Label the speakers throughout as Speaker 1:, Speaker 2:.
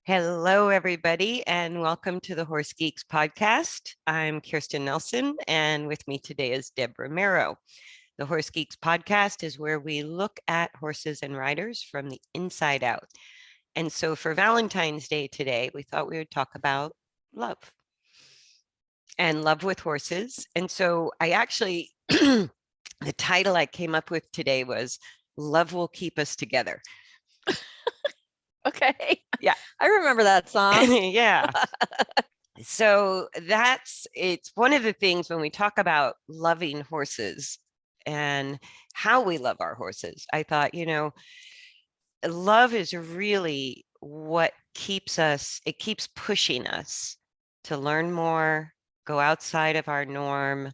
Speaker 1: Hello, everybody, and welcome to the Horse Geeks podcast. I'm Kirsten Nelsen, and with me today is Deb Romero. The Horse Geeks podcast is where we look at horses and riders from the inside out. And so for Valentine's Day today, we thought we would talk about love and love with horses. And so I actually, the title I came up with today was Love Will Keep Us Together.
Speaker 2: Okay.
Speaker 1: Yeah.
Speaker 2: I remember that song.
Speaker 1: Yeah. So it's one of the things when we talk about loving horses and how we love our horses. I thought, love is really what it keeps pushing us to learn more, go outside of our norm.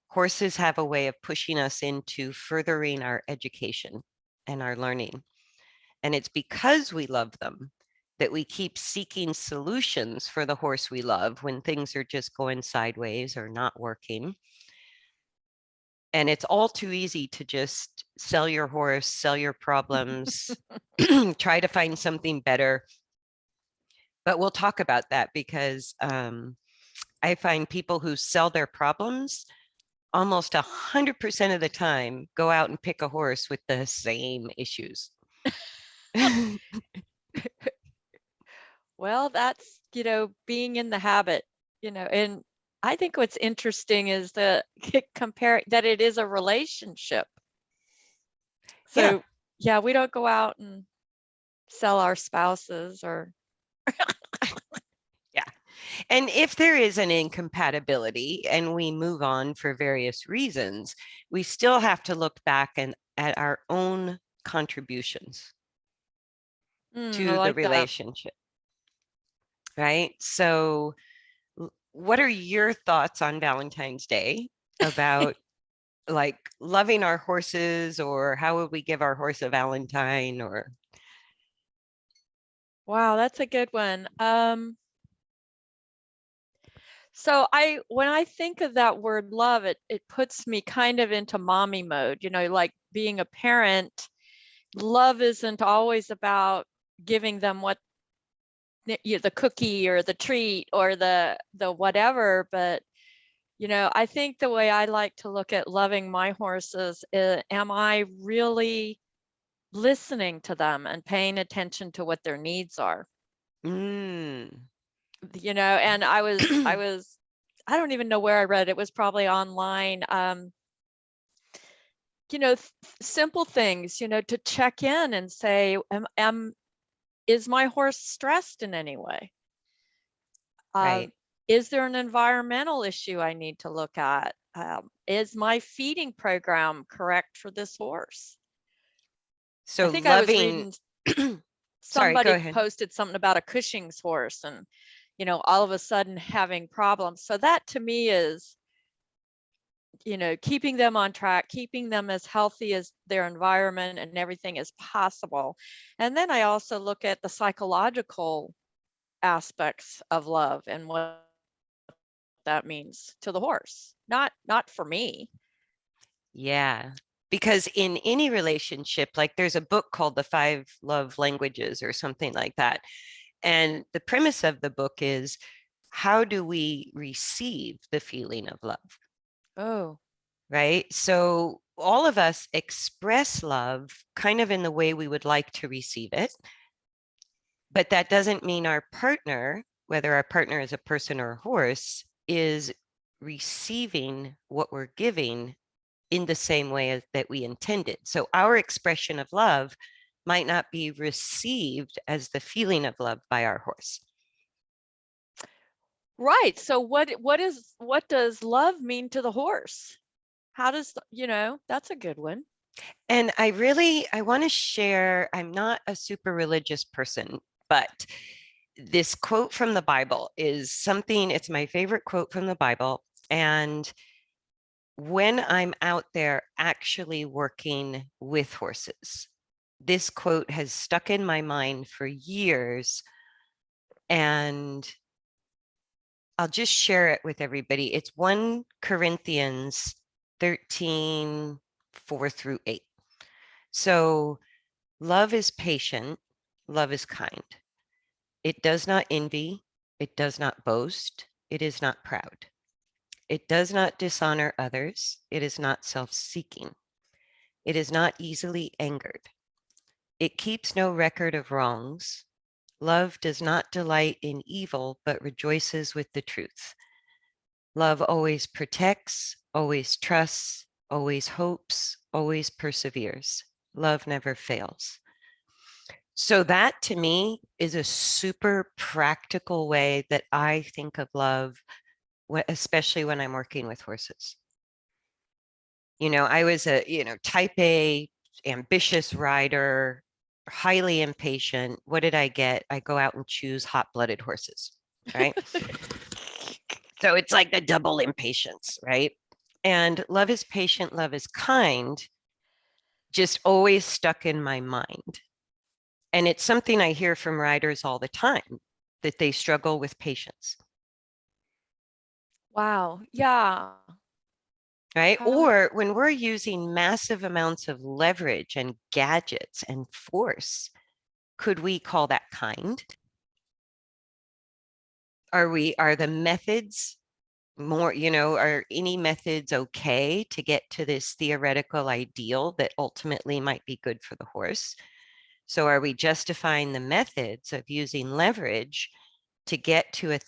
Speaker 1: Horses have a way of pushing us into furthering our education and our learning. And it's because we love them that we keep seeking solutions for the horse we love when things are just going sideways or not working. And it's all too easy to just sell your horse, sell your problems, try to find something better. But we'll talk about that because I find people who sell their problems almost 100% of the time go out and pick a horse with the same issues.
Speaker 2: Well, that's, being in the habit, and I think what's interesting is the compare that it is a relationship. So, yeah, we don't go out and sell our spouses or.
Speaker 1: Yeah. And if there is an incompatibility and we move on for various reasons, we still have to look back at our own contributions to the
Speaker 2: like that.
Speaker 1: relationship. Right. So, what are your thoughts on Valentine's Day about like loving our horses, or how would we give our horse a Valentine? Or
Speaker 2: Wow, that's a good one. So when I think of that word love, it puts me kind of into mommy mode, like being a parent. Love isn't always about giving them what the cookie or the treat or the whatever, but I think the way I like to look at loving my horses is, am I really listening to them and paying attention to what their needs are? And I don't even know where I read it. It was probably online. Simple things, to check in and say, is my horse stressed in any way?
Speaker 1: right.
Speaker 2: Is there an environmental issue I need to look at? Is my feeding program correct for this horse?
Speaker 1: So
Speaker 2: I think I was
Speaker 1: loving,
Speaker 2: reading
Speaker 1: sorry, go
Speaker 2: somebody
Speaker 1: ahead.
Speaker 2: posted something about a Cushing's horse and, all of a sudden having problems. So that to me is, keeping them on track, keeping them as healthy as their environment and everything is possible. And then I also look at the psychological aspects of love and what that means to the horse, not for me.
Speaker 1: Yeah. Because in any relationship, like there's a book called The Five Love Languages or something like that. And the premise of the book is, how do we receive the feeling of love?
Speaker 2: Oh,
Speaker 1: Right. So all of us express love kind of in the way we would like to receive it. But that doesn't mean our partner, whether our partner is a person or a horse, is receiving what we're giving in the same way that we intended. So our expression of love might not be received as the feeling of love by our horse.
Speaker 2: right. So what does love mean to the horse? How does, that's a good one.
Speaker 1: And I want to share, I'm not a super religious person, but this quote from the Bible is something, it's my favorite quote from the Bible. And when I'm out there actually working with horses, this quote has stuck in my mind for years. And I'll just share it with everybody. It's 1 Corinthians 13, 4-8. So love is patient, love is kind. It does not envy. It does not boast. It is not proud. It does not dishonor others. It is not self-seeking. It is not easily angered. It keeps no record of wrongs. Love does not delight in evil, but rejoices with the truth. Love always protects, always trusts, always hopes, always perseveres. Love never fails. So that to me is a super practical way that I think of love, especially when I'm working with horses. I was a, type A, ambitious rider, highly impatient. What did I get? I go out and choose hot-blooded horses, right? So it's like the double impatience, right? And love is patient, love is kind, just always stuck in my mind. And it's something I hear from riders all the time, that they struggle with patience,
Speaker 2: Wow. Yeah.
Speaker 1: right?
Speaker 2: Um,
Speaker 1: Or when we're using massive amounts of leverage and gadgets and force, could we call that kind? Are the methods more, are any methods okay to get to this theoretical ideal that ultimately might be good for the horse? So are we justifying the methods of using leverage to get to a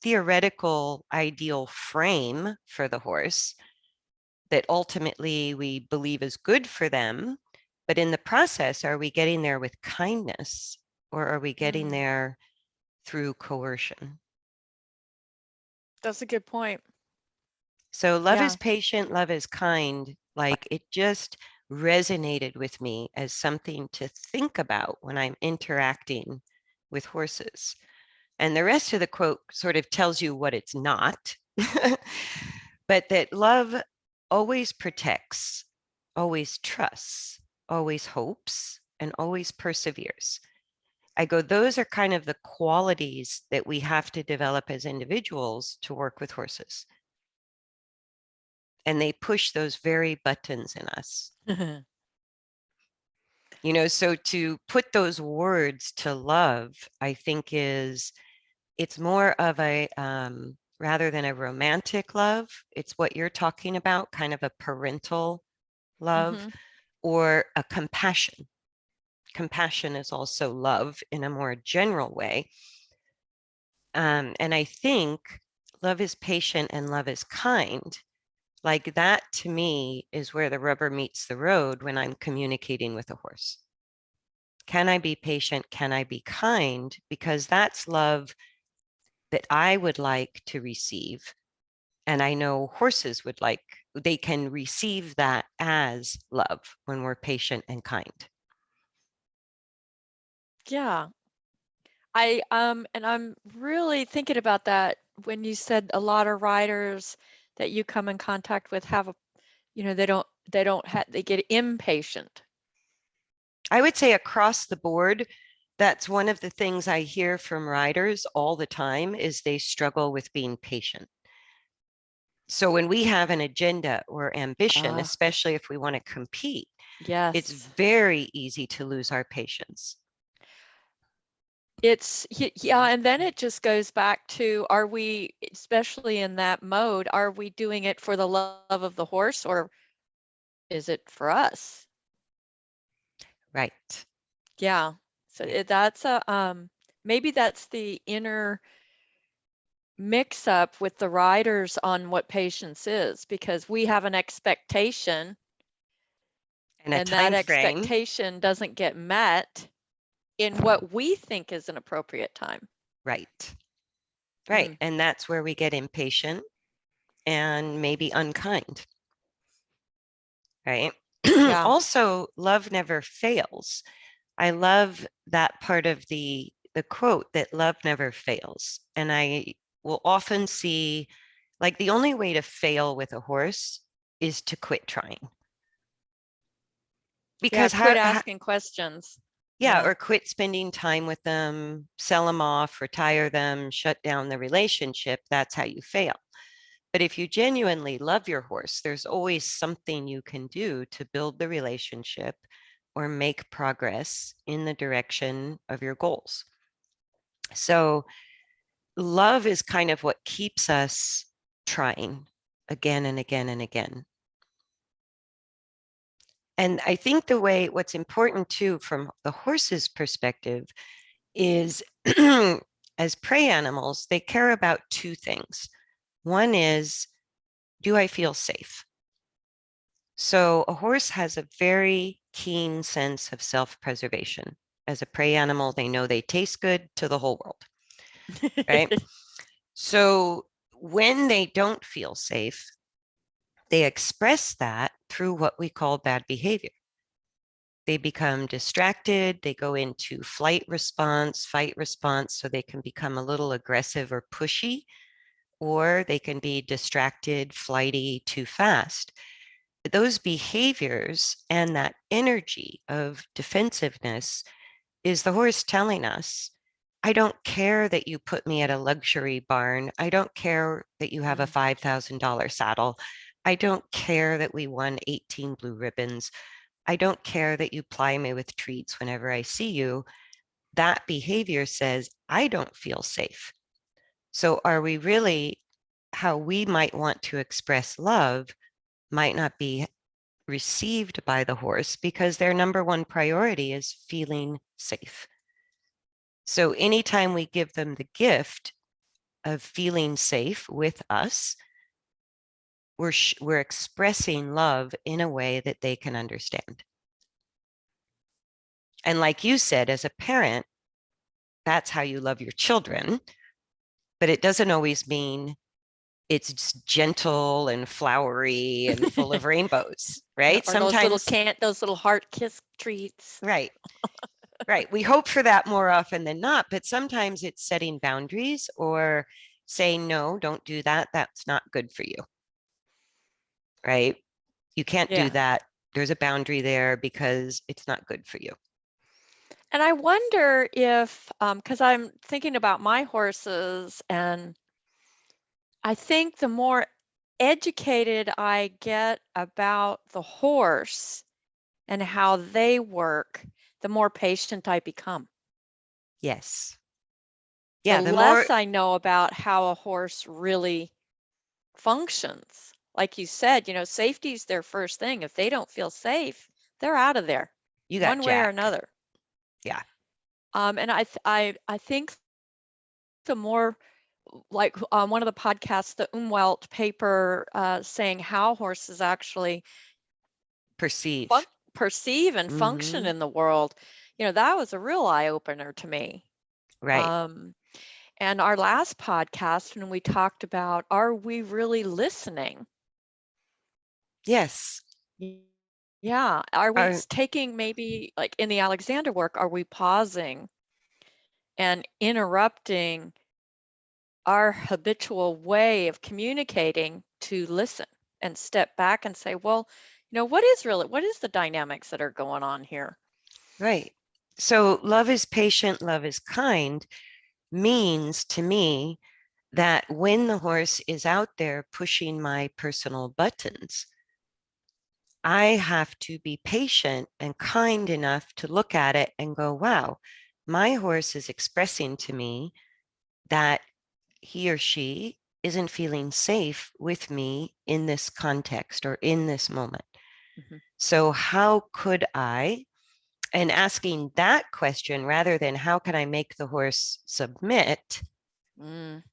Speaker 1: theoretical ideal frame for the horse that ultimately we believe is good for them? But in the process, are we getting there with kindness, or are we getting there through coercion?
Speaker 2: that's a good point.
Speaker 1: So love is
Speaker 2: Yeah.
Speaker 1: patient, love is kind. Like it just resonated with me as something to think about when I'm interacting with horses. And the rest of the quote sort of tells you what it's not, but that love always protects, always trusts, always hopes, and always perseveres. I go, those are kind of the qualities that we have to develop as individuals to work with horses. And they push those very buttons in us. So to put those words to love, I think it's more of a, rather than a romantic love, it's what you're talking about, kind of a parental love
Speaker 2: Mhm.
Speaker 1: or a compassion. Compassion is also love in a more general way. And I think love is patient and love is kind. Like that to me is where the rubber meets the road when I'm communicating with a horse. Can I be patient? Can I be kind? Because that's love that I would like to receive. And I know horses would like, they can receive that as love when we're patient and kind.
Speaker 2: Yeah. And I'm really thinking about that when you said a lot of riders that you come in contact with have a, they get impatient.
Speaker 1: I would say across the board, that's one of the things I hear from riders all the time is they struggle with being patient. So when we have an agenda or ambition,
Speaker 2: Ah,
Speaker 1: especially if we want to compete, it's
Speaker 2: yes.
Speaker 1: very easy to lose our patience.
Speaker 2: Yeah, and then it just goes back to, are we, especially in that mode, are we doing it for the love of the horse, or is it for us?
Speaker 1: Right.
Speaker 2: Yeah. So
Speaker 1: Right.
Speaker 2: that's a maybe that's the inner mix up with the riders on what patience is, because we have an expectation
Speaker 1: And a
Speaker 2: and that
Speaker 1: time frame.
Speaker 2: expectation doesn't get met in what we think is an appropriate time.
Speaker 1: Right. Right.
Speaker 2: Mm,
Speaker 1: And that's where we get impatient and maybe unkind. Right.
Speaker 2: yeah.
Speaker 1: Also, love never fails. I love that part of the quote that love never fails. And I will often see like the only way to fail with a horse is to quit trying.
Speaker 2: Yeah,
Speaker 1: Because
Speaker 2: quit asking questions.
Speaker 1: yeah,
Speaker 2: Yeah.
Speaker 1: or quit spending time with them, sell them off, retire them, shut down the relationship. That's how you fail. But if you genuinely love your horse, there's always something you can do to build the relationship or make progress in the direction of your goals. So love is kind of what keeps us trying again and again and again. And I think what's important too, from the horse's perspective, is as prey animals, they care about two things. One is, do I feel safe? So a horse has a very keen sense of self-preservation. As a prey animal, they know they taste good to the whole world, right? So when they don't feel safe, they express that through what we call bad behavior. They become distracted, they go into flight response, fight response, so they can become a little aggressive or pushy, or they can be distracted, flighty, too fast. Those behaviors and that energy of defensiveness is the horse telling us, I don't care that you put me at a luxury barn. I don't care that you have a $5,000 saddle. I don't care that we won 18 blue ribbons. I don't care that you ply me with treats whenever I see you. That behavior says, I don't feel safe. So are we really, how we might want to express love might not be received by the horse because their number one priority is feeling safe. So anytime we give them the gift of feeling safe with us, we're expressing love in a way that they can understand. And like you said, as a parent, that's how you love your children, but it doesn't always mean it's gentle and flowery and full of rainbows, right?
Speaker 2: Or those little
Speaker 1: Sometimes,
Speaker 2: those little heart kiss treats.
Speaker 1: right, right. We hope for that more often than not, but sometimes it's setting boundaries or saying, no, don't do that. That's not good for you, right? You can't do
Speaker 2: Yeah.
Speaker 1: that. There's a boundary there because it's not good for you.
Speaker 2: And I wonder if, because I'm thinking about my horses, and I think the more educated I get about the horse and how they work, the more patient I become.
Speaker 1: Yes.
Speaker 2: The
Speaker 1: Yeah. The more,
Speaker 2: less I know about how a horse really functions. Like you said, safety is their first thing. If they don't feel safe, they're out of there,
Speaker 1: you got
Speaker 2: one way or
Speaker 1: Jack.
Speaker 2: another.
Speaker 1: Yeah.
Speaker 2: And I think the more, like on one of the podcasts, the Umwelt paper saying how horses actually
Speaker 1: Perceive.
Speaker 2: perceive and function
Speaker 1: Mm-hmm.
Speaker 2: in the world, that was a real eye opener to me.
Speaker 1: Right.
Speaker 2: Um, and our last podcast, when we talked about, are we really listening?
Speaker 1: Yes.
Speaker 2: Y- Yeah. Are we
Speaker 1: Our,
Speaker 2: taking, maybe like in the Alexander work, are we pausing and interrupting our habitual way of communicating to listen and step back and say, well, what is the dynamics that are going on here?
Speaker 1: right. So love is patient, love is kind means to me that when the horse is out there pushing my personal buttons, I have to be patient and kind enough to look at it and go, wow, my horse is expressing to me that he or she isn't feeling safe with me in this context or in this moment.
Speaker 2: Mhm.
Speaker 1: So, how could I, and asking that question rather than how can I make the horse submit,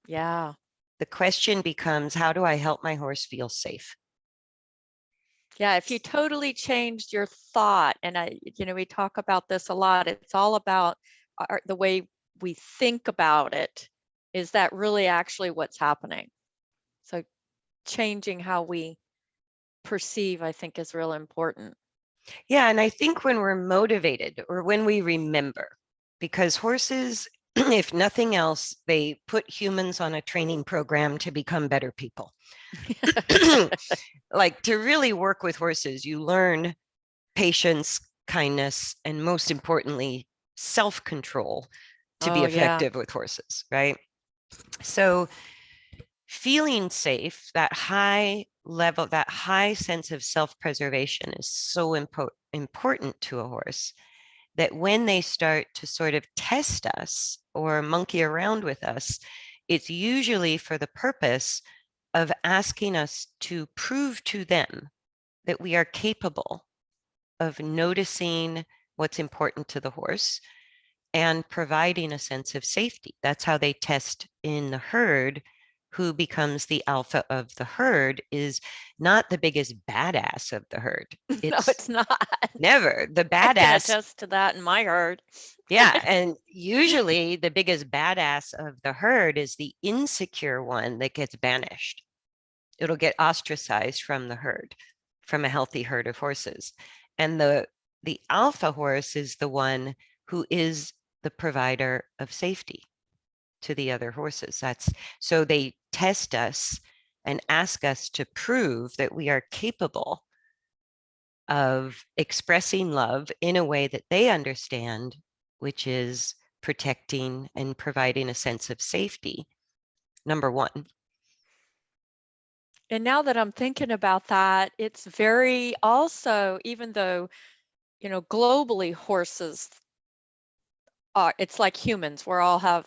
Speaker 2: Yeah.
Speaker 1: the question becomes, how do I help my horse feel safe?
Speaker 2: Yeah. If you totally changed your thought, and we talk about this a lot, it's all about the way we think about it. Is that really actually what's happening? So changing how we perceive, I think, is real important.
Speaker 1: Yeah. And I think when we're motivated or when we remember, because horses, if nothing else, they put humans on a training program to become better people. Like to really work with horses, you learn patience, kindness, and most importantly, self control to be
Speaker 2: Oh, yeah.
Speaker 1: effective with horses, right? So, feeling safe, that high level, that high sense of self preservation is so important to a horse that when they start to sort of test us or monkey around with us, it's usually for the purpose of asking us to prove to them that we are capable of noticing what's important to the horse and providing a sense of safety. That's how they test in the herd. Who becomes the alpha of the herd is not the biggest badass of the herd.
Speaker 2: No,
Speaker 1: It's
Speaker 2: it's not.
Speaker 1: never the
Speaker 2: I can
Speaker 1: badass.
Speaker 2: attest to that in my herd.
Speaker 1: Yeah. And usually the biggest badass of the herd is the insecure one that gets banished. It'll get ostracized from the herd, from a healthy herd of horses. And the alpha horse is the one who is the provider of safety to the other horses. That's so they test us and ask us to prove that we are capable of expressing love in a way that they understand, which is protecting and providing a sense of safety. Number one.
Speaker 2: And now that I'm thinking about that, it's very also, even though, globally horses are, it's like humans, we all have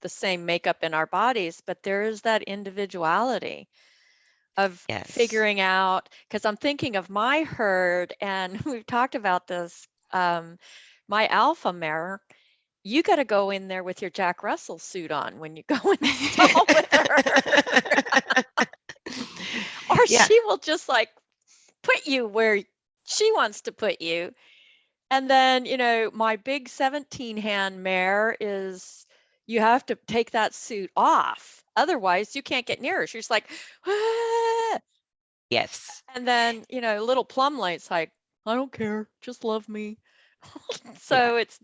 Speaker 2: the same makeup in our bodies, but there is that individuality of
Speaker 1: Yes.
Speaker 2: figuring out, because I'm thinking of my herd, and we've talked about this. My alpha mare, you got to go in there with your Jack Russell suit on when you go install with her, or
Speaker 1: Yeah.
Speaker 2: she will just like put you where she wants to put you. And then, my big 17 hand mare is, you have to take that suit off. Otherwise, you can't get near her. She's like, "Ah."
Speaker 1: Yes.
Speaker 2: And then, little plum light's like, I don't care, just love me.
Speaker 1: Yeah.
Speaker 2: So it's,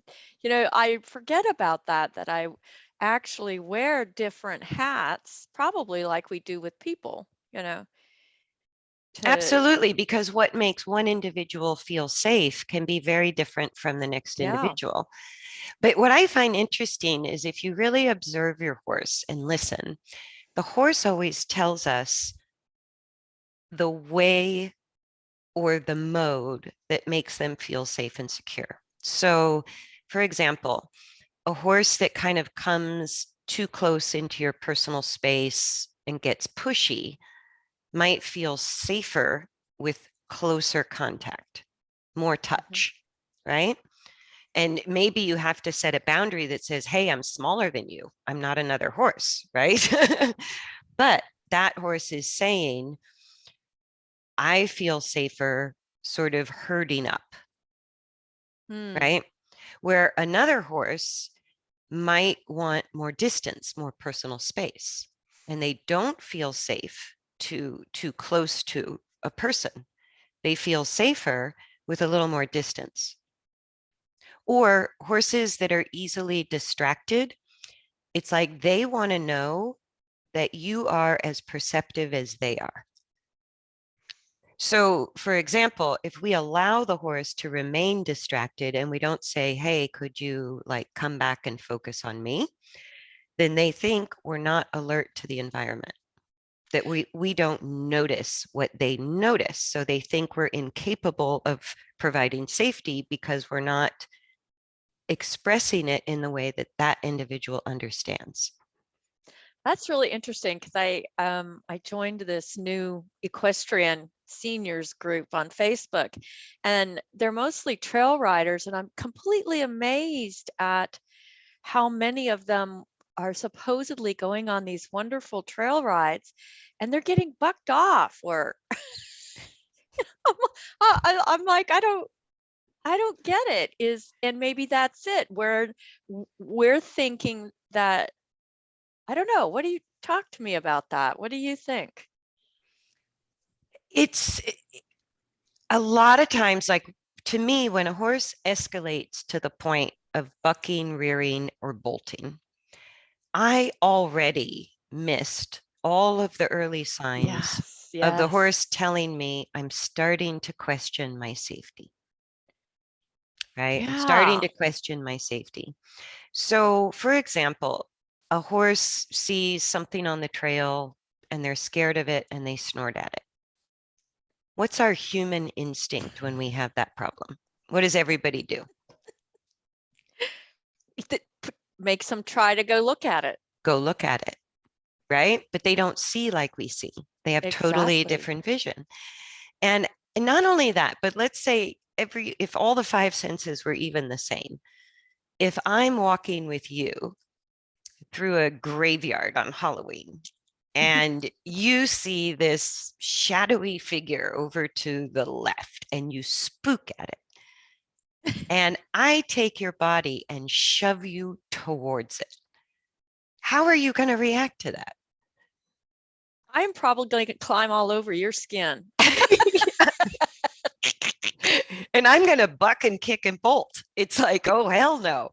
Speaker 2: I forget about that I actually wear different hats, probably like we do with people, to,
Speaker 1: Absolutely, because what makes one individual feel safe can be very different from the next
Speaker 2: yeah.
Speaker 1: individual. But what I find interesting is if you really observe your horse and listen, the horse always tells us the way or the mode that makes them feel safe and secure. So, for example, a horse that kind of comes too close into your personal space and gets pushy might feel safer with closer contact, more
Speaker 2: Mhm.
Speaker 1: touch, right? And maybe you have to set a boundary that says, hey, I'm smaller than you. I'm not another horse, right? But that horse is saying, I feel safer sort of herding up,
Speaker 2: Hmm.
Speaker 1: right? Where another horse might want more distance, more personal space, and they don't feel safe too close to a person. They feel safer with a little more distance. Or horses that are easily distracted, it's like they want to know that you are as perceptive as they are. So, for example, if we allow the horse to remain distracted and we don't say, hey, could you like come back and focus on me? Then they think we're not alert to the environment, that we don't notice what they notice. So they think we're incapable of providing safety because we're not expressing it in the way that that individual understands.
Speaker 2: That's really interesting because I joined this new equestrian seniors group on Facebook, and they're mostly trail riders, and I'm completely amazed at how many of them are supposedly going on these wonderful trail rides, and they're getting bucked off. Or I'm like, I don't get it. And maybe that's it. We're thinking that, I don't know. What do you talk to me about that? What do you think?
Speaker 1: It's a lot of times, like to me, when a horse escalates to the point of bucking, rearing, or bolting, I already missed all of the early signs
Speaker 2: Yes,
Speaker 1: of the
Speaker 2: yes.
Speaker 1: horse telling me I'm starting to question my safety, right? I'm starting
Speaker 2: Yeah.
Speaker 1: to question my safety. So, for example, a horse sees something on the trail and they're scared of it and they snort at it. What's our human instinct when we have that problem? What does everybody do?
Speaker 2: makes them try to go look at it.
Speaker 1: Go look at it, right? But they don't see like we see. They have totally
Speaker 2: Exactly.
Speaker 1: different vision. And not only that, but let's say if all the five senses were even the same, if I'm walking with you through a graveyard on Halloween and you see this shadowy figure over to the left and you spook at it, and I take your body and shove you towards it, how are you going to react to that?
Speaker 2: I'm probably going to climb all over your skin.
Speaker 1: And I'm going to buck and kick and bolt. It's like, oh, hell no.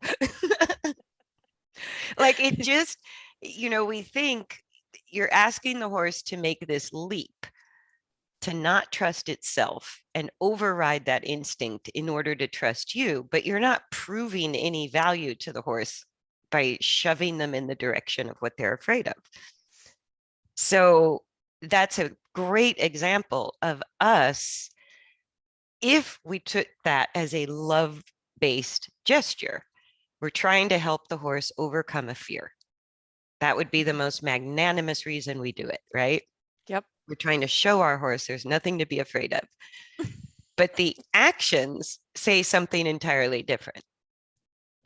Speaker 1: Like it just, we think you're asking the horse to make this leap to not trust itself and override that instinct in order to trust you, but you're not proving any value to the horse by shoving them in the direction of what they're afraid of. So that's a great example of us. If we took that as a love-based gesture, we're trying to help the horse overcome a fear. That would be the most magnanimous reason we do it, right?
Speaker 2: Yep.
Speaker 1: We're trying to show our horse there's nothing to be afraid of. But the actions say something entirely different.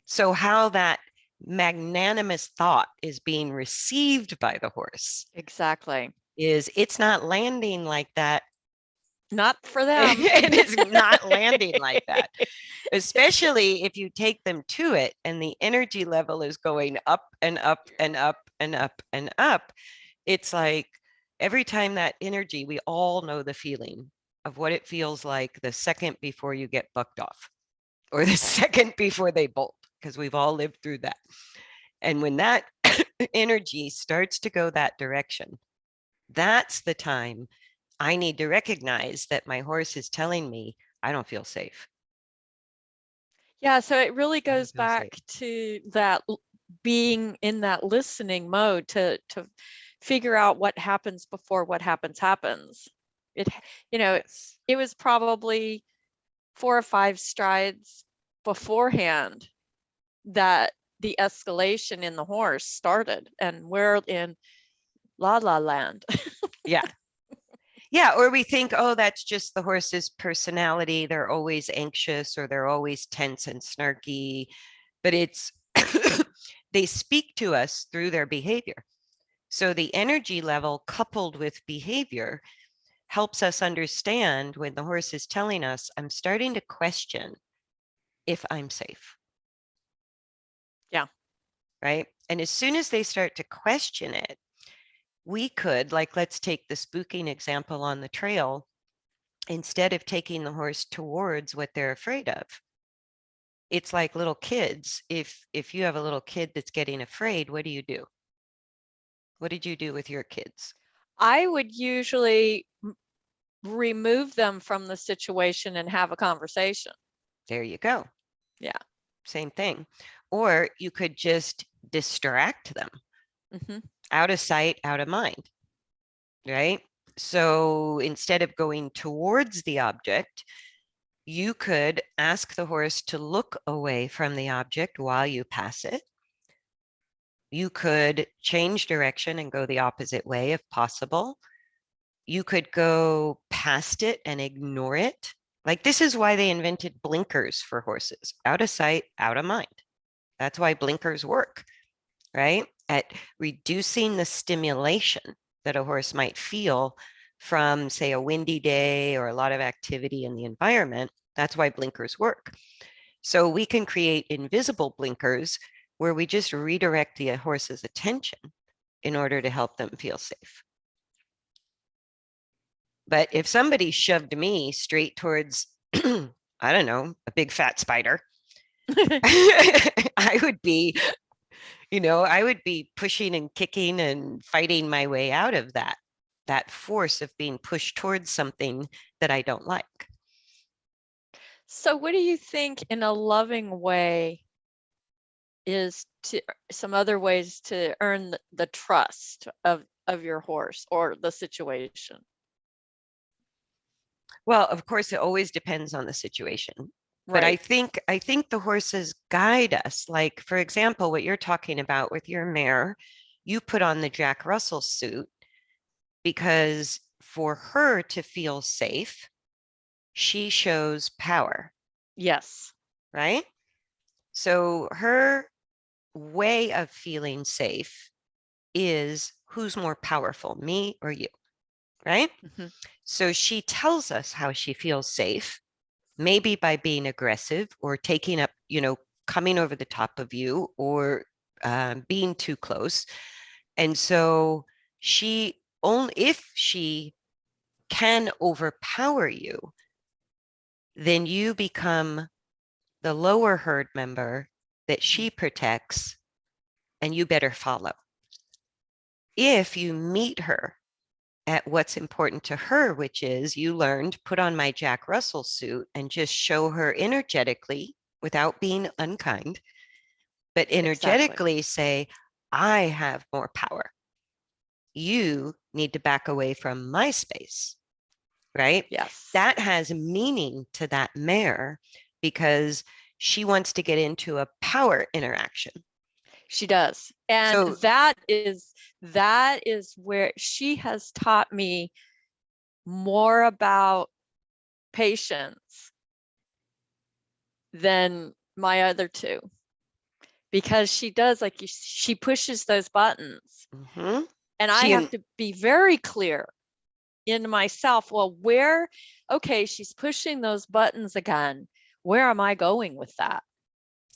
Speaker 1: So how that magnanimous thought is being received by the horse
Speaker 2: Exactly.
Speaker 1: is it's not landing like that.
Speaker 2: Not for them.
Speaker 1: It is not landing like that, especially if you take them to it and the energy level is going up and up and up and up and up. It's like every time that energy, we all know the feeling of what it feels like the second before you get bucked off or the second before they bolt, because we've all lived through that. And when that energy starts to go that direction, that's the time I need to recognize that my horse is telling me I don't feel safe.
Speaker 2: Yeah, so it really
Speaker 1: I don't
Speaker 2: goes
Speaker 1: feel safe.
Speaker 2: back to that being in that listening mode to figure out what happens before what happens. It,
Speaker 1: Yes.
Speaker 2: it was probably 4 or 5 strides beforehand that the escalation in the horse started, and we're in la la land.
Speaker 1: Yeah. Yeah. Or we think, oh, that's just the horse's personality. They're always anxious or they're always tense and snarky. But it's, they speak to us through their behavior. So the energy level coupled with behavior helps us understand when the horse is telling us, I'm starting to question if I'm safe.
Speaker 2: Yeah.
Speaker 1: Right. And as soon as they start to question it, we could, like, let's take the spooking example on the trail. Instead of taking the horse towards what they're afraid of, it's like little kids. If you have a little kid that's getting afraid, what do you do? What did you do with your kids?
Speaker 2: I would usually remove them from the situation and have a conversation.
Speaker 1: There you go.
Speaker 2: Yeah.
Speaker 1: Same thing. Or you could just distract them.
Speaker 2: Mm-hmm.
Speaker 1: Out of sight, out of mind, right? So instead of going towards the object, you could ask the horse to look away from the object while you pass it. You could change direction and go the opposite way if possible. You could go past it and ignore it. Like, this is why they invented blinkers for horses. Out of sight, out of mind. That's why blinkers work, right? At reducing the stimulation that a horse might feel from, say, a windy day or a lot of activity in the environment. That's why blinkers work. So we can create invisible blinkers where we just redirect the horse's attention in order to help them feel safe. But if somebody shoved me straight towards, I don't know, a big fat spider, I would be, I would be pushing and kicking and fighting my way out of that force of being pushed towards something that I don't like.
Speaker 2: So what do you think in a loving way is some other ways to earn the trust of your horse or the situation?
Speaker 1: Well, of course, it always depends on the situation. But
Speaker 2: Right.
Speaker 1: I think the horses guide us. Like, for example, what you're talking about with your mare, you put on the Jack Russell suit because for her to feel safe, she shows power,
Speaker 2: Yes.
Speaker 1: right? So her way of feeling safe is who's more powerful, me or you, right?
Speaker 2: Mhm.
Speaker 1: So she tells us how she feels safe, maybe by being aggressive or taking up, coming over the top of you or being too close. And so she only, if she can overpower you, then you become the lower herd member that she protects and you better follow. If you meet her at what's important to her, which is you learned, put on my Jack Russell suit and just show her energetically without being unkind, but
Speaker 2: Exactly.
Speaker 1: energetically say, I have more power. You need to back away from my space, right?
Speaker 2: Yes.
Speaker 1: That has meaning to that mare because she wants to get into a power interaction.
Speaker 2: She does. And
Speaker 1: So,
Speaker 2: that is where she has taught me more about patience than my other two, because she does, like she pushes those buttons,
Speaker 1: mhm.
Speaker 2: and I
Speaker 1: She,
Speaker 2: have to be very clear in myself, well, okay, she's pushing those buttons again. Where am I going with that?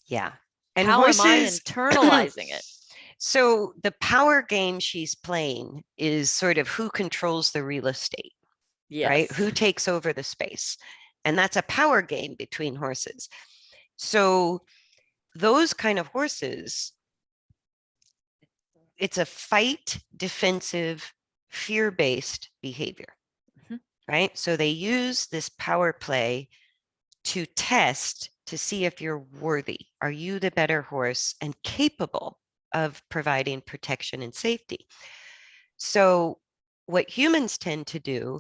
Speaker 1: yeah. And
Speaker 2: How am I
Speaker 1: horses,
Speaker 2: internalizing it?
Speaker 1: so the power game she's playing is sort of who controls the real estate, right?
Speaker 2: Yes.
Speaker 1: Who takes over the space? And that's a power game between horses. So those kind of horses, it's a fight, defensive, fear-based behavior,
Speaker 2: Mhm.
Speaker 1: right? So they use this power play to test to see if you're worthy. Are you the better horse and capable of providing protection and safety? So what humans tend to do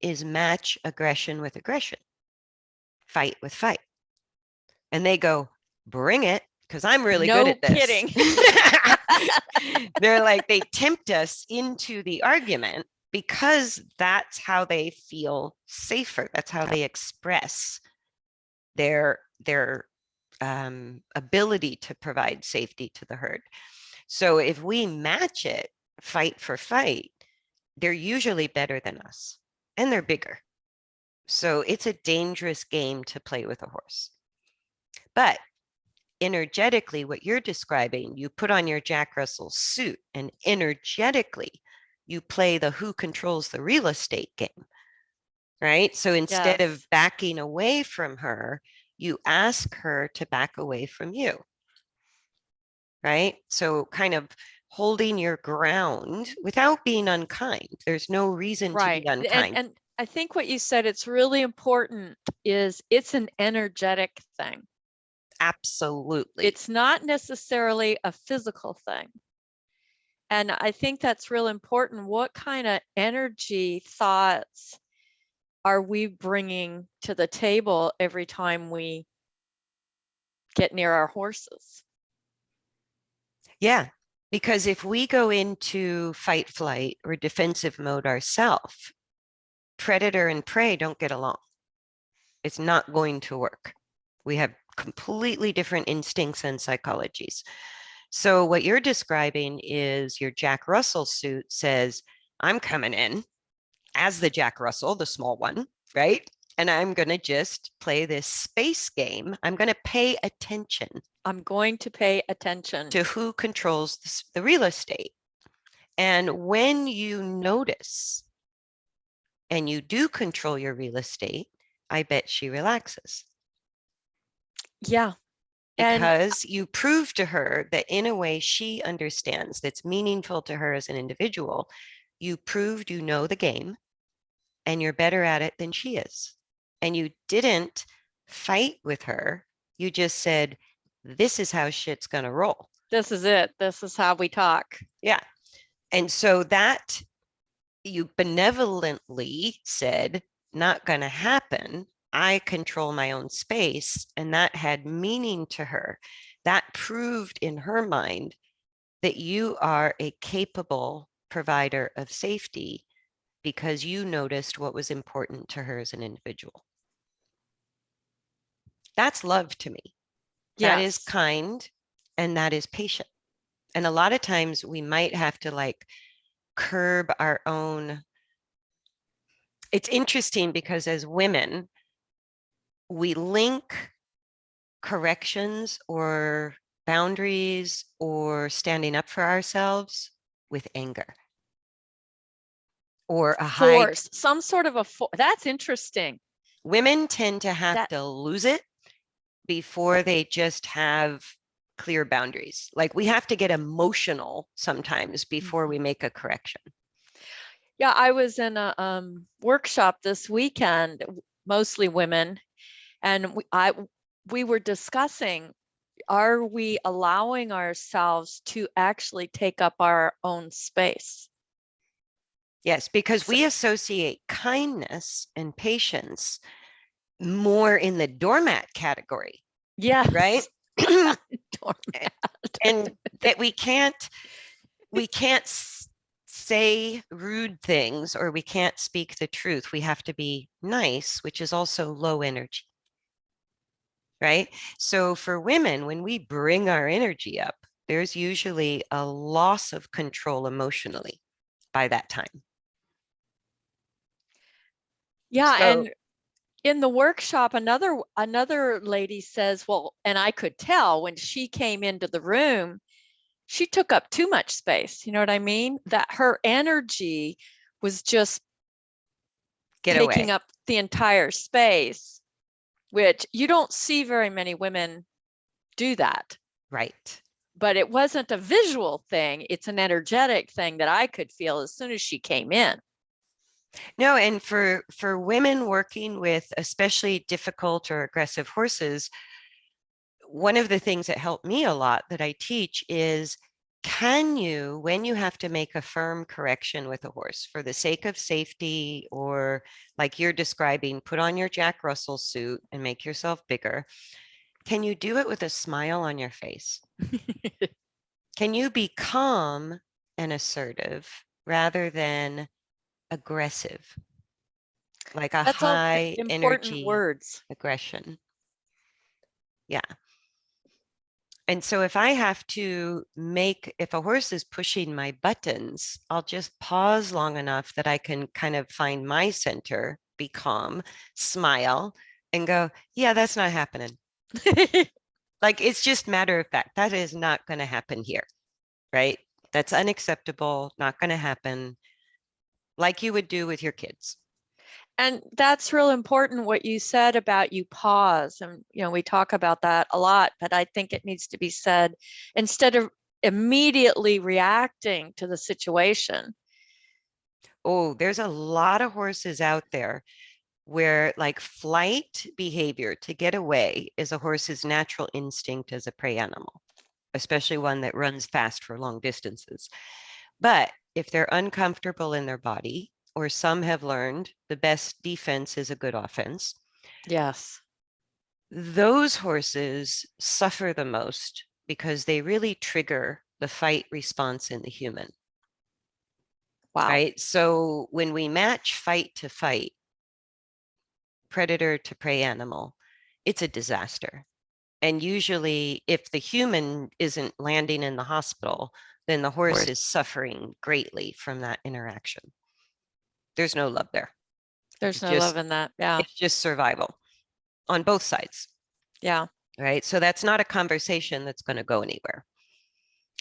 Speaker 1: is match aggression with aggression, fight with fight. And they go, bring it, because I'm really good
Speaker 2: No
Speaker 1: at this.
Speaker 2: kidding.
Speaker 1: They're like, they tempt us into the argument because that's how they feel safer. That's how they express their ability to provide safety to the herd. So if we match it fight for fight, they're usually better than us and they're bigger. So it's a dangerous game to play with a horse. But energetically, what you're describing, you put on your Jack Russell suit and energetically you play the who controls the real estate game, right? So instead of
Speaker 2: Yes.
Speaker 1: backing away from her, you ask her to back away from you, right? So kind of holding your ground without being unkind. There's no reason to be
Speaker 2: Right. And
Speaker 1: unkind.
Speaker 2: and I think what you said, it's really important, is it's an energetic thing.
Speaker 1: Absolutely.
Speaker 2: It's not necessarily a physical thing. And I think that's real important. What kind of energy, thoughts are we bringing to the table every time we get near our horses?
Speaker 1: Yeah. Because if we go into fight, flight, or defensive mode ourselves, predator and prey don't get along. It's not going to work. We have completely different instincts and psychologies. So, what you're describing is your Jack Russell suit says, I'm coming in as the Jack Russell, the small one, right? And I'm going to just play this space game. I'm going to pay attention
Speaker 2: I'm going to pay attention.
Speaker 1: to who controls the real estate. And when you notice and you do control your real estate, I bet she relaxes
Speaker 2: Yeah. And
Speaker 1: because you prove to her that in a way she understands that's meaningful to her as an individual. You proved you know the game and you're better at it than she is. And you didn't fight with her. You just said, this is how shit's going to roll.
Speaker 2: this is it. This is how we talk.
Speaker 1: Yeah. And so that you benevolently said, not going to happen. I control my own space. And that had meaning to her. That proved in her mind that you are a capable provider of safety because you noticed what was important to her as an individual. That's love to me. That is
Speaker 2: Yes.
Speaker 1: kind and that is patient. And a lot of times we might have to like curb our own. It's interesting because as women, we link corrections or boundaries or standing up for ourselves with anger or a high.
Speaker 2: Force, some sort of a that's interesting.
Speaker 1: Women tend to have
Speaker 2: That
Speaker 1: to lose it before they just have clear boundaries. Like we have to get emotional sometimes before we make a correction.
Speaker 2: Yeah, I was in a workshop this weekend, mostly women, and we were discussing, are we allowing ourselves to actually take up our own space?
Speaker 1: Yes, because
Speaker 2: So,
Speaker 1: we associate kindness and patience more in the doormat category, right?
Speaker 2: yes.
Speaker 1: And that we can't say rude things or we can't speak the truth. We have to be nice, which is also low energy, right? So for women, when we bring our energy up, there's usually a loss of control emotionally by that time.
Speaker 2: Yeah,
Speaker 1: So
Speaker 2: and in the workshop, another lady says, well, and I could tell when she came into the room, she took up too much space. You know what I mean? That her energy was just
Speaker 1: get
Speaker 2: taking
Speaker 1: away,
Speaker 2: up the entire space, which you don't see very many women do that.
Speaker 1: right?
Speaker 2: But it wasn't a visual thing, it's an energetic thing that I could feel as soon as she came in.
Speaker 1: No, and for women working with especially difficult or aggressive horses, one of the things that helped me a lot that I teach is, can you, when you have to make a firm correction with a horse for the sake of safety, or like you're describing, put on your Jack Russell suit and make yourself bigger, can you do it with a smile on your face? Can you be calm and assertive rather than aggressive, like a
Speaker 2: That's all
Speaker 1: high
Speaker 2: important
Speaker 1: energy
Speaker 2: words.
Speaker 1: aggression? Yeah. And so if I have to if a horse is pushing my buttons, I'll just pause long enough that I can kind of find my center, be calm, smile, and go, yeah, that's not happening. Like it's just matter of fact, that is not going to happen here, right? That's unacceptable, not going to happen, like you would do with your kids.
Speaker 2: And that's real important what you said about you pause. And, we talk about that a lot, but I think it needs to be said instead of immediately reacting to the situation.
Speaker 1: Oh, there's a lot of horses out there where like flight behavior to get away is a horse's natural instinct as a prey animal, especially one that runs fast for long distances. But if they're uncomfortable in their body, or some have learned the best defense is a good offense,
Speaker 2: Yes.
Speaker 1: those horses suffer the most because they really trigger the fight response in the human,
Speaker 2: Wow.
Speaker 1: right? So when we match fight to fight, predator to prey animal, it's a disaster. And usually, if the human isn't landing in the hospital, then the horse is suffering greatly from that interaction. There's no love there.
Speaker 2: There's
Speaker 1: It's
Speaker 2: no love
Speaker 1: just
Speaker 2: in that. Yeah.
Speaker 1: it's just survival on both sides,
Speaker 2: Yeah.
Speaker 1: right? So that's not a conversation that's going to go anywhere.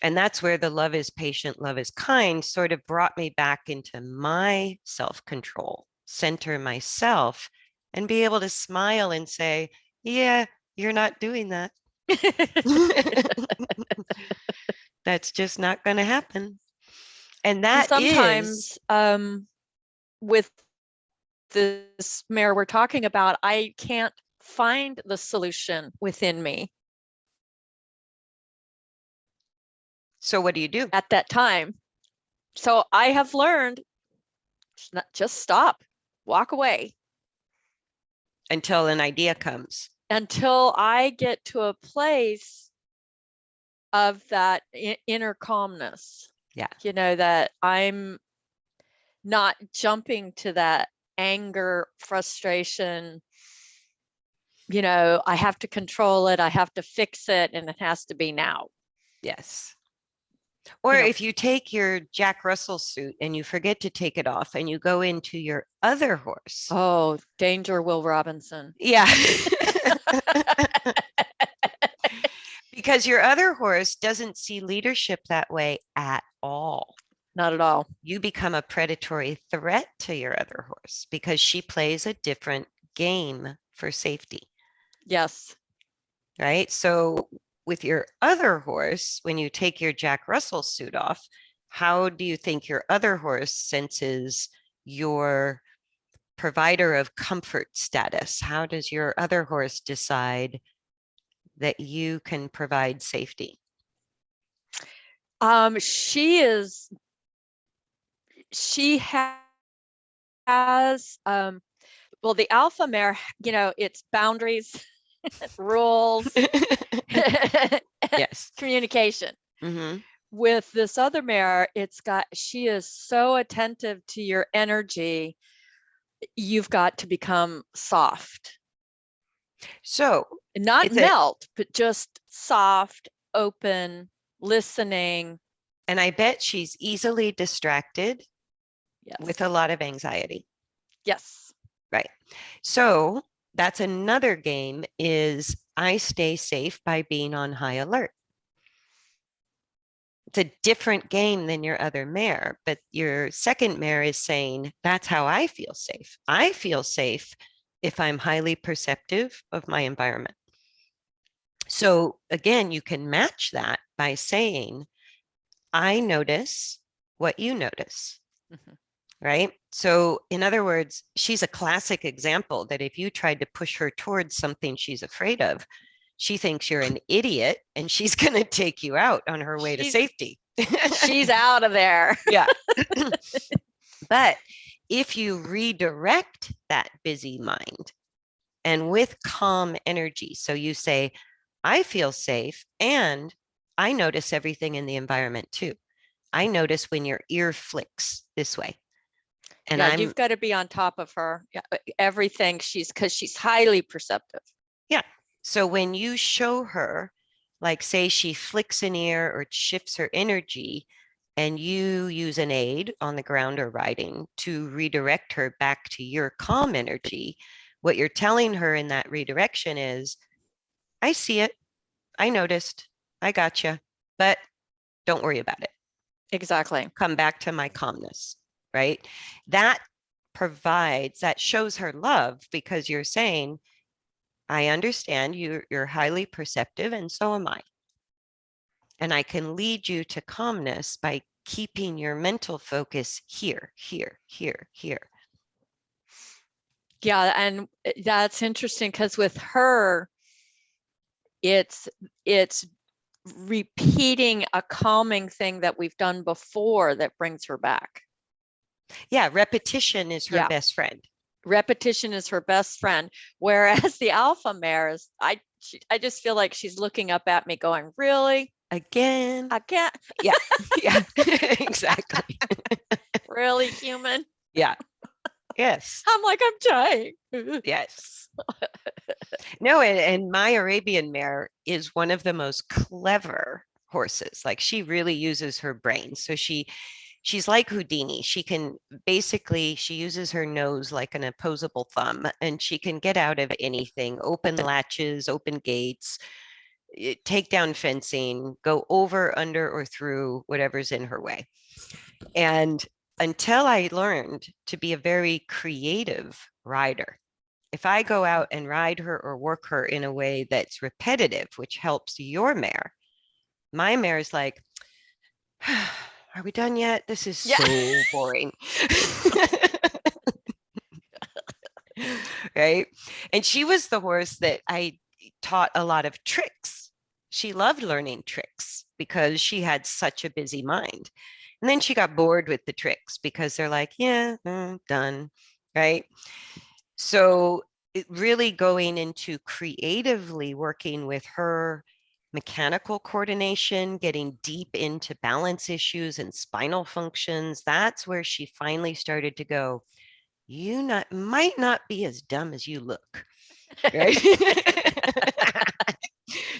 Speaker 1: And that's where the love is patient, love is kind sort of brought me back into my self-control, center myself, and be able to smile and say, yeah, you're not doing that. That's just not going to happen. And
Speaker 2: And
Speaker 1: that is,
Speaker 2: sometimes with this mare we're talking about, I can't find the solution within me
Speaker 1: so what do you do?
Speaker 2: at that time. So I have learned just stop, walk away.
Speaker 1: until an idea comes.
Speaker 2: until I get to a place of that inner calmness.
Speaker 1: Yeah.
Speaker 2: That I'm not jumping to that anger, frustration. I have to control it. I have to fix it, and it has to be now.
Speaker 1: Yes. Or
Speaker 2: You know,
Speaker 1: if you take your Jack Russell suit and you forget to take it off and you go into your other horse.
Speaker 2: oh, danger, Will Robinson.
Speaker 1: Yeah. Because your other horse doesn't see leadership that way at all.
Speaker 2: Not at all.
Speaker 1: You become a predatory threat to your other horse because she plays a different game for safety.
Speaker 2: Yes.
Speaker 1: Right. So with your other horse, when you take your Jack Russell suit off, how do you think your other horse senses your provider of comfort status? How does your other horse decide that you can provide safety?
Speaker 2: She has well, the alpha mare, it's boundaries, rules,
Speaker 1: Yes.
Speaker 2: communication.
Speaker 1: Mm-hmm.
Speaker 2: With this other mare, she is so attentive to your energy. You've got to become soft.
Speaker 1: So
Speaker 2: Not
Speaker 1: it's a,
Speaker 2: melt, but just soft, open, listening.
Speaker 1: and I bet she's easily distracted
Speaker 2: Yes.
Speaker 1: with a lot of anxiety.
Speaker 2: Yes.
Speaker 1: Right. So that's another game is I stay safe by being on high alert. It's a different game than your other mare, but your second mare is saying, that's how I feel safe. I feel safe if I'm highly perceptive of my environment. So again, you can match that by saying, I notice what you notice. Mm-hmm. Right. So, in other words, she's a classic example that if you tried to push her towards something she's afraid of, she thinks you're an idiot and she's going to take you out on her way to safety.
Speaker 2: She's out of there.
Speaker 1: Yeah. But if you redirect that busy mind and with calm energy, so you say, I feel safe and I notice everything in the environment too. I notice when your ear flicks this way.
Speaker 2: And you've got to be on top of her. Everything because she's highly perceptive.
Speaker 1: Yeah. So when you show her, like say she flicks an ear or shifts her energy, and you use an aid on the ground or riding to redirect her back to your calm energy, what you're telling her in that redirection is, I see it. I noticed. I gotcha. But don't worry about it.
Speaker 2: Exactly.
Speaker 1: Come back to my calmness, right? That shows her love because you're saying, I understand you're highly perceptive and so am I. And I can lead you to calmness by keeping your mental focus here, here, here, here.
Speaker 2: Yeah, and that's interesting because with her, it's repeating a calming thing that we've done before that brings her back.
Speaker 1: Yeah, repetition is her best friend.
Speaker 2: Repetition is her best friend. Whereas the alpha mare is, I just feel like she's looking up at me going, really?
Speaker 1: Again? Yeah, yeah, exactly.
Speaker 2: Really, human?
Speaker 1: Yeah. Yes.
Speaker 2: I'm like, I'm trying.
Speaker 1: Yes. No, and my Arabian mare is one of the most clever horses. Like she really uses her brain. So she's like Houdini. She uses her nose like an opposable thumb and she can get out of anything, open latches, open gates, take down fencing, go over, under, or through whatever's in her way. And until I learned to be a very creative rider, if I go out and ride her or work her in a way that's repetitive, which helps your mare, my mare is like, are we done yet? This is so boring. Right. And she was the horse that I taught a lot of tricks. She loved learning tricks because she had such a busy mind. And then she got bored with the tricks because they're like, yeah, done. Right. So really going into creatively working with her mechanical coordination, getting deep into balance issues and spinal functions. That's where she finally started to go, you might not be as dumb as you look. Right?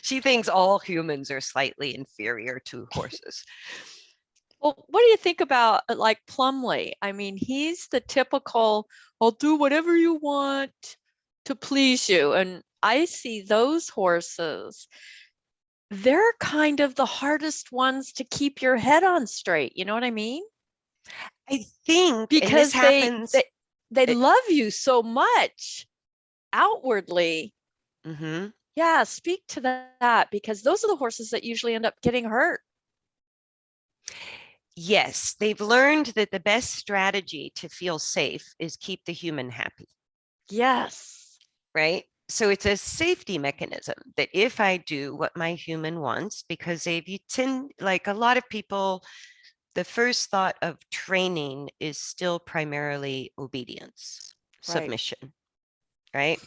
Speaker 1: She thinks all humans are slightly inferior to horses.
Speaker 2: Well, what do you think about like Plumley? I mean, he's the typical, I'll do whatever you want to please you. And I see those horses, they're kind of the hardest ones to keep your head on straight. You know what I mean?
Speaker 1: I think, and this
Speaker 2: Because
Speaker 1: happens.
Speaker 2: they
Speaker 1: It,
Speaker 2: love you so much outwardly.
Speaker 1: mhm.
Speaker 2: Yeah, speak to that because those are the horses that usually end up getting hurt.
Speaker 1: Yes, they've learned that the best strategy to feel safe is keep the human happy,
Speaker 2: Yes.
Speaker 1: right? So it's a safety mechanism that if I do what my human wants, because you tend, like a lot of people, the first thought of training is still primarily obedience,
Speaker 2: Right.
Speaker 1: submission, right?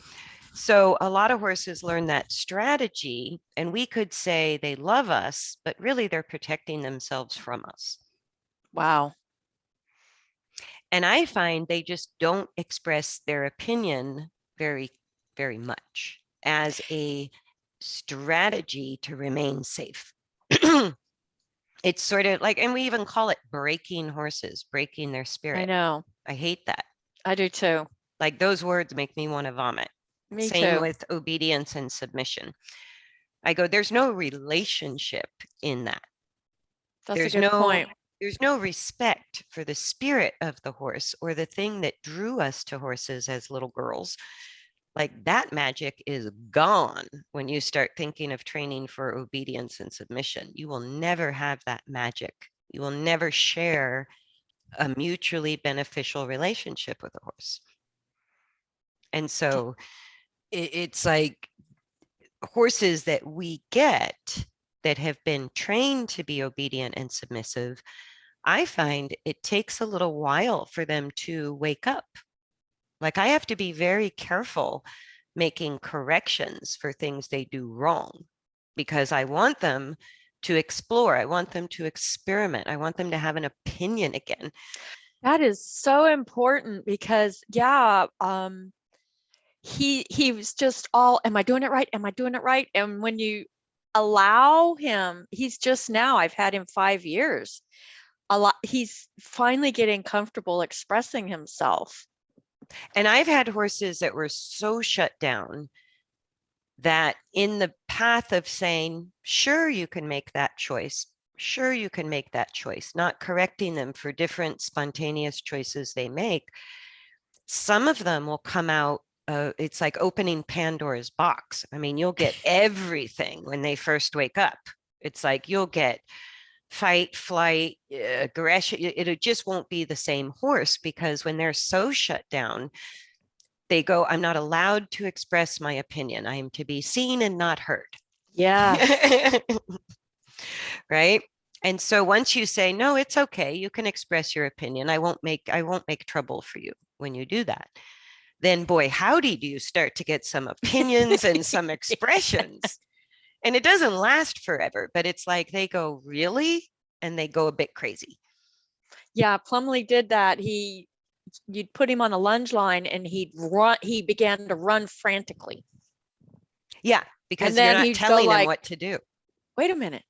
Speaker 1: So a lot of horses learn that strategy, and we could say they love us, but really they're protecting themselves from us.
Speaker 2: Wow.
Speaker 1: And I find they just don't express their opinion very, very much as a strategy to remain safe. It's sort of like, and we even call it breaking horses, breaking their
Speaker 2: I
Speaker 1: spirit.
Speaker 2: know.
Speaker 1: I hate that.
Speaker 2: I do too.
Speaker 1: Like those words make me want to vomit.
Speaker 2: Me
Speaker 1: Same
Speaker 2: too.
Speaker 1: with obedience and submission. I go, there's no relationship in that.
Speaker 2: That's a
Speaker 1: There's
Speaker 2: good
Speaker 1: no
Speaker 2: point.
Speaker 1: there's no respect for the spirit of the horse or the thing that drew us to horses as little girls. Like that magic is gone when you start thinking of training for obedience and submission. You will never have that magic. You will never share a mutually beneficial relationship with a horse. And so it's like horses that we get that have been trained to be obedient and submissive, I find it takes a little while for them to wake up. Like I have to be very careful making corrections for things they do wrong because I want them to explore. I want them to experiment. I want them to have an opinion again.
Speaker 2: That is so important because yeah, he was just all, am I doing it right? Am I doing it right? And when you allow him, he's just now, I've had him 5 years. A lot, he's finally getting comfortable expressing himself.
Speaker 1: And I've had horses that were so shut down that in the path of saying, sure, you can make that choice. Sure, you can make that choice, not correcting them for different spontaneous choices they make. Some of them will come out. It's like opening Pandora's box. I mean, you'll get everything when they first wake up. It's like you'll get fight, flight, aggression. It just won't be the same horse because when they're so shut down, they go, I'm not allowed to express my opinion. I am to be seen and not heard.
Speaker 2: Yes.
Speaker 1: Right. And so once you say, no, it's okay, you can express your opinion. I won't make trouble for you when you do that. Then boy, howdy, do you start to get some opinions and some expressions. And it doesn't last forever, but it's like they go, really? And they go a bit crazy.
Speaker 2: Yeah, Plumley did that. You'd put him on a lunge line and he began to run frantically.
Speaker 1: Yeah,
Speaker 2: And
Speaker 1: because you're
Speaker 2: then
Speaker 1: not
Speaker 2: he'd go
Speaker 1: telling him
Speaker 2: like,
Speaker 1: what to do.
Speaker 2: wait a minute,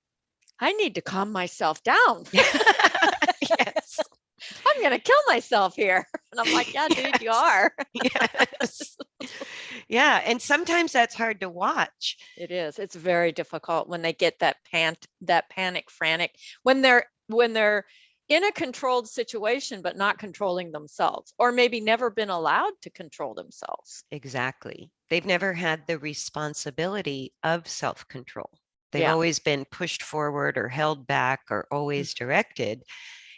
Speaker 2: I need to calm myself down.
Speaker 1: Yes.
Speaker 2: I'm going to kill myself here. And I'm like, yeah, dude, you are.
Speaker 1: Yes. Yeah. And sometimes that's hard to watch.
Speaker 2: It is. It's very difficult when they get that panic frantic, when they're in a controlled situation, but not controlling themselves, or maybe never been allowed to control themselves.
Speaker 1: Exactly. They've never had the responsibility of self control. They've
Speaker 2: Yeah.
Speaker 1: always been pushed forward or held back or always directed.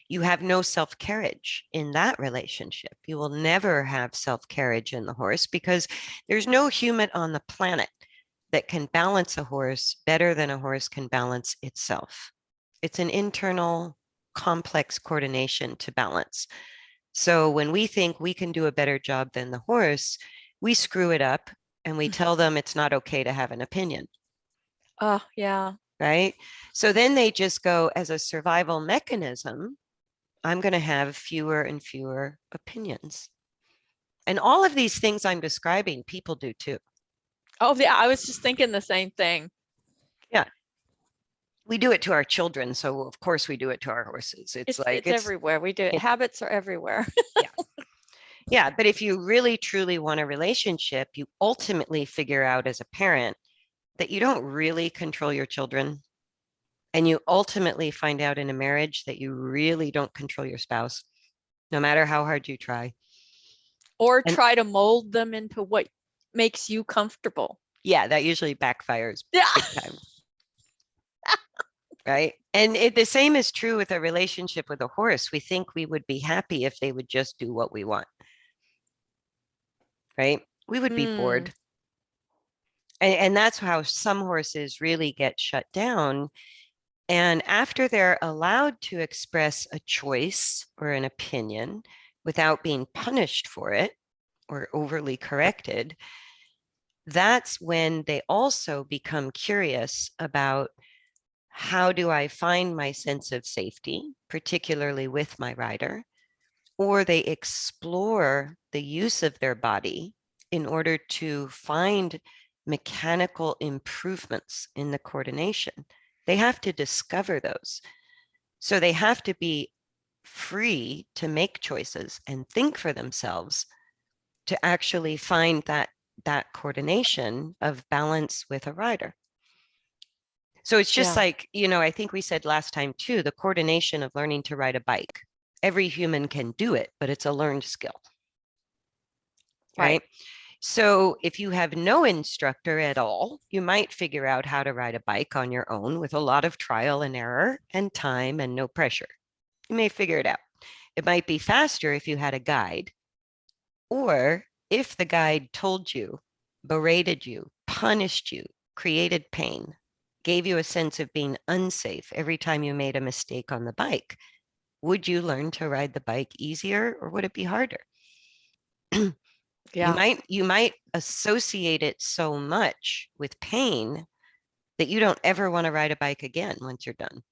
Speaker 1: You have no self carriage in that relationship. You will never have self carriage in the horse because there's no human on the planet that can balance a horse better than a horse can balance itself. It's an internal, complex coordination to balance. So when we think we can do a better job than the horse, We screw it up and we tell them it's not okay to have an opinion,
Speaker 2: Oh, yeah.
Speaker 1: right? So then they just go, as a survival mechanism, I'm going to have fewer and fewer opinions. And all of these things I'm describing, people do too.
Speaker 2: Oh, yeah. I was just thinking the same thing.
Speaker 1: Yeah. We do it to our children. So of course we do it to our horses. It's like,
Speaker 2: It's everywhere. We do it.
Speaker 1: it,
Speaker 2: Habits are everywhere.
Speaker 1: yeah. Yeah. But if you really truly want a relationship, you ultimately figure out as a parent that you don't really control your children. And you ultimately find out in a marriage that you really don't control your spouse, no matter how hard you try.
Speaker 2: Or
Speaker 1: And
Speaker 2: try to mold them into what makes you comfortable.
Speaker 1: yeah, that usually backfires
Speaker 2: Yeah.
Speaker 1: big time. Right. And the same is true with a relationship with a horse. We think we would be happy if they would just do what we want. Right. We would be
Speaker 2: Mm,
Speaker 1: bored. And that's how some horses really get shut down. And after they're allowed to express a choice or an opinion without being punished for it or overly corrected, that's when they also become curious about, how do I find my sense of safety, particularly with my rider? Or they explore the use of their body in order to find mechanical improvements in the coordination. They have to discover those. So they have to be free to make choices and think for themselves to actually find that coordination of balance with a rider. So it's just
Speaker 2: yeah.
Speaker 1: like, I think we said last time too, the coordination of learning to ride a bike. Every human can do it, but it's a learned skill,
Speaker 2: Right.
Speaker 1: right? So if you have no instructor at all, you might figure out how to ride a bike on your own with a lot of trial and error and time and no pressure. You may figure it out. It might be faster if you had a guide, or if the guide told you, berated you, punished you, created pain, gave you a sense of being unsafe every time you made a mistake on the bike, would you learn to ride the bike easier or would it be harder? you
Speaker 2: Yeah.
Speaker 1: might associate it so much with pain that you don't ever want to ride a bike again once you're done.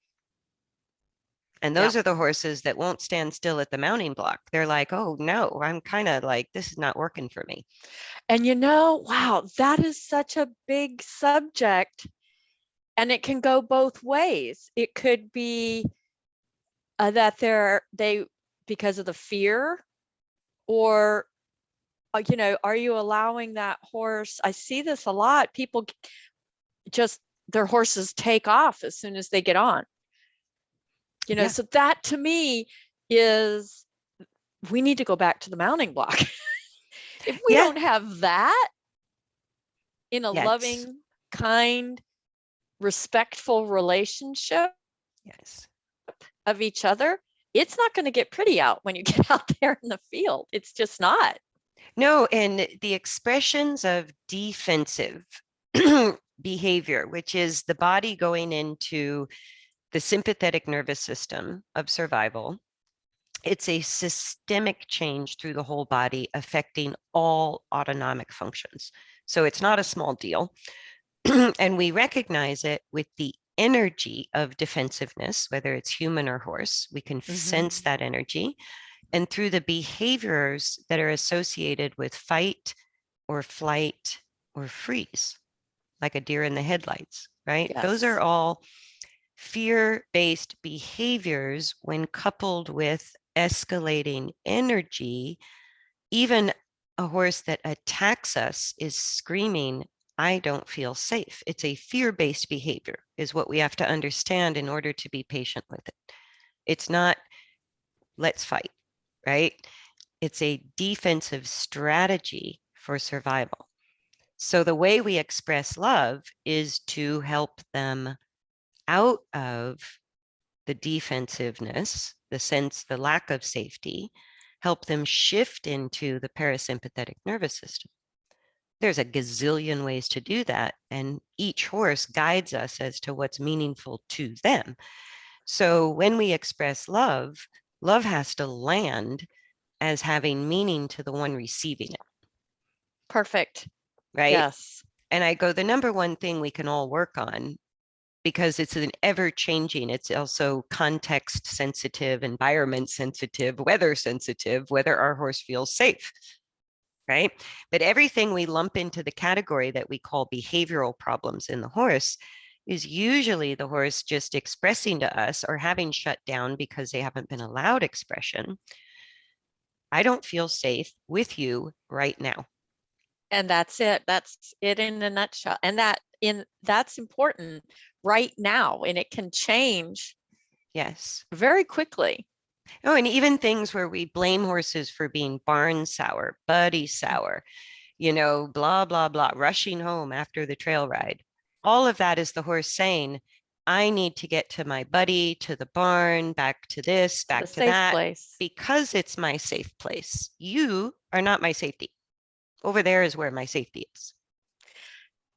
Speaker 1: And
Speaker 2: Yeah.
Speaker 1: those are the horses that won't stand still at the mounting block. They're like, oh no, I'm kind of like, this is not working for me.
Speaker 2: And wow, that is such a big subject. And it can go both ways. It could be that they, because of the fear, or, are you allowing that horse? I see this a lot. People just, their horses take off as soon as they get on.
Speaker 1: Yeah.
Speaker 2: So that to me is, we need to go back to the mounting block. If we
Speaker 1: Yeah.
Speaker 2: don't have that in a
Speaker 1: Yes.
Speaker 2: loving, kind, respectful relationship
Speaker 1: Yes.
Speaker 2: of each other, it's not going to get pretty out when you get out there in the field. It's just not.
Speaker 1: No, and the expressions of defensive behavior, which is the body going into the sympathetic nervous system of survival, it's a systemic change through the whole body affecting all autonomic functions. So it's not a small deal. And we recognize it with the energy of defensiveness, whether it's human or horse. We can sense that energy. And through the behaviors that are associated with fight or flight or freeze, like a deer in the headlights, right? Those are
Speaker 2: Yes.
Speaker 1: all fear-based behaviors when coupled with escalating energy. Even a horse that attacks us is screaming, I don't feel safe. It's a fear-based behavior, is what we have to understand in order to be patient with it. It's not, let's fight, right? It's a defensive strategy for survival. So the way we express love is to help them out of the defensiveness, the lack of safety, help them shift into the parasympathetic nervous system. There's a gazillion ways to do that, and each horse guides us as to what's meaningful to them. So when we express love, love has to land as having meaning to the one receiving it.
Speaker 2: Perfect.
Speaker 1: right?
Speaker 2: Yes.
Speaker 1: And I go, the number one thing we can all work on, because it's an ever changing, it's also context sensitive, environment sensitive, weather sensitive, whether our horse feels safe, right? But everything we lump into the category that we call behavioral problems in the horse is usually the horse just expressing to us or having shut down because they haven't been allowed expression. I don't feel safe with you right now.
Speaker 2: And that's it. That's it in a nutshell. And that's important right now. And it can change
Speaker 1: Yes.
Speaker 2: very quickly.
Speaker 1: Oh, and even things where we blame horses for being barn sour, buddy sour, blah, blah, blah, rushing home after the trail ride. All of that is the horse saying, I need to get to my buddy, to the barn, back to this,
Speaker 2: To the
Speaker 1: back to
Speaker 2: safe
Speaker 1: that,
Speaker 2: place.
Speaker 1: because it's my safe place. You are not my safety. Over there is where my safety is.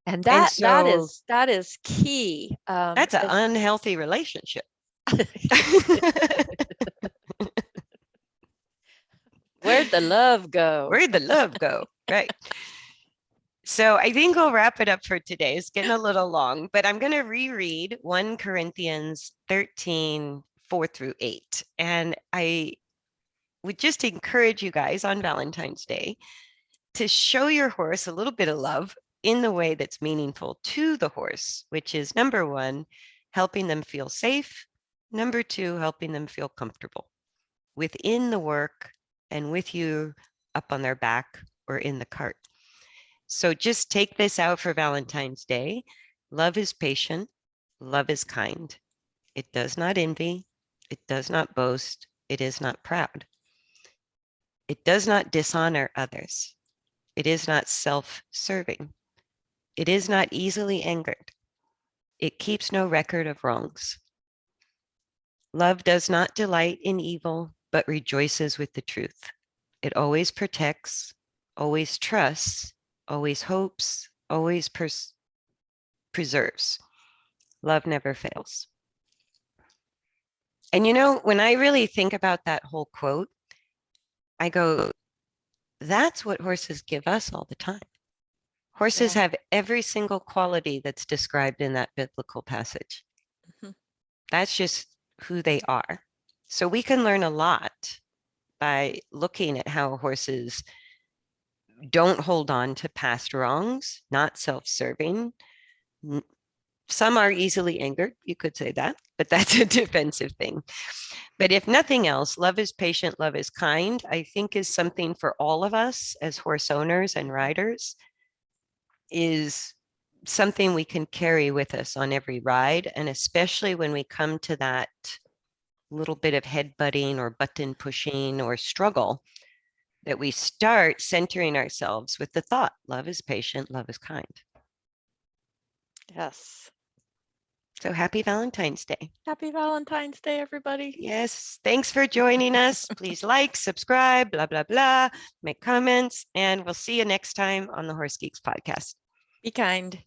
Speaker 2: And
Speaker 1: And
Speaker 2: that
Speaker 1: so
Speaker 2: that is key.
Speaker 1: that's an unhealthy relationship.
Speaker 2: Where'd the love go?
Speaker 1: Where'd the love go? Right. So I think we'll wrap it up for today. It's getting a little long, but I'm going to reread 1 Corinthians 13, 4 through 8. And I would just encourage you guys on Valentine's Day to show your horse a little bit of love in the way that's meaningful to the horse, which is number 1, helping them feel safe. Number 2, helping them feel comfortable within the work and with you up on their back or in the cart. So just take this out for Valentine's Day. Love is patient. Love is kind. It does not envy. It does not boast. It is not proud. It does not dishonor others. It is not self-serving. It is not easily angered. It keeps no record of wrongs. Love does not delight in evil, but rejoices with the truth. It always protects, always trusts, always hopes, always preserves. Love never fails. And when I really think about that whole quote, I go, that's what horses give us all the time. Horses have every single quality that's described in that biblical passage.
Speaker 2: Mhm.
Speaker 1: That's just who they are. So we can learn a lot by looking at how horses don't hold on to past wrongs, not self-serving. Some are easily angered, you could say that, but that's a defensive thing. But if nothing else, love is patient, love is kind, I think is something for all of us as horse owners and riders, is something we can carry with us on every ride. And especially when we come to that little bit of head butting or button pushing or struggle, that we start centering ourselves with the thought, love is patient, love is kind.
Speaker 2: Yes.
Speaker 1: So happy Valentine's Day.
Speaker 2: Happy Valentine's Day, everybody.
Speaker 1: Yes. Thanks for joining us. Please like, subscribe, blah, blah, blah, make comments, and we'll see you next time on the Horse Geeks podcast.
Speaker 2: Be kind.